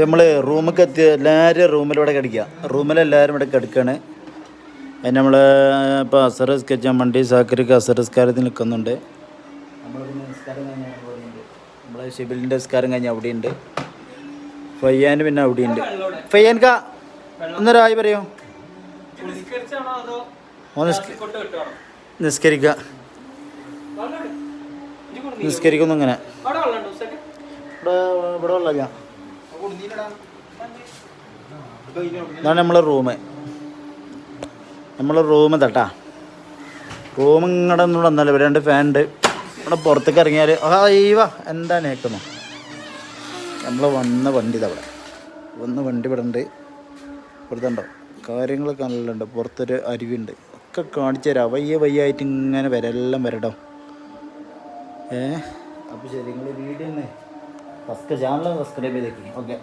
നമ്മൾ റൂമൊക്കെ എത്തി എല്ലാവരും റൂമിലൂടെ കിടക്കുക. റൂമിലെല്ലാവരും ഇവിടെ കിടക്കുകയാണ്. അതിന് നമ്മൾ ഇപ്പോൾ അസറസ്കരിച്ചാൽ വണ്ടി സാക്കർക്ക് അസറസ്കാരത്തിൽ നിൽക്കുന്നുണ്ട്. നമ്മൾ പിന്നെ നിസ്കാരം കഴിഞ്ഞാൽ അവിടെയുണ്ട്. നമ്മൾ ഷിബിലിൻ്റെ നിസ്കാരം കഴിഞ്ഞാൽ അവിടെയുണ്ട്. ഫയ്യാൻ പിന്നെ അവിടെയുണ്ട്. ഫയ്യാൻക ഒന്നൊരായി പറയൂ. നിസ്കരിക്കുക നിസ്കരിക്കുന്നു. ഇങ്ങനെ ഇവിടെ ഉള്ളല്ല. ഇതാണ് നമ്മളെ റൂം തട്ടാ. റൂം ഇങ്ങടെ ഒന്നും വന്നല്ലോ. ഇവിടെ 2 ഫാൻ ഉണ്ട്. ഇവിടെ പുറത്തേക്ക് ഇറങ്ങിയാൽ അയ്യവ എന്താ നേക്കുന്നു. നമ്മൾ വന്ന വണ്ടി ഇതവിടെ വണ്ടി ഇവിടെ ഉണ്ട്. ഇവിടുത്തെ ഉണ്ടോ കാര്യങ്ങളൊക്കെ നല്ലുണ്ട്. പുറത്തൊരു അരുവിയുണ്ട്. ഒക്കെ കാണിച്ചു തരാം. വയ്യായിട്ട് ഇങ്ങനെ എല്ലാം വരട്ടോ. അപ്പോൾ ശരി, നിങ്ങൾ വീഡിയോ തന്നെ ചാനൽ സബ്സ്ക്രൈബ് ചെയ്തേക്കും. ഓക്കെ.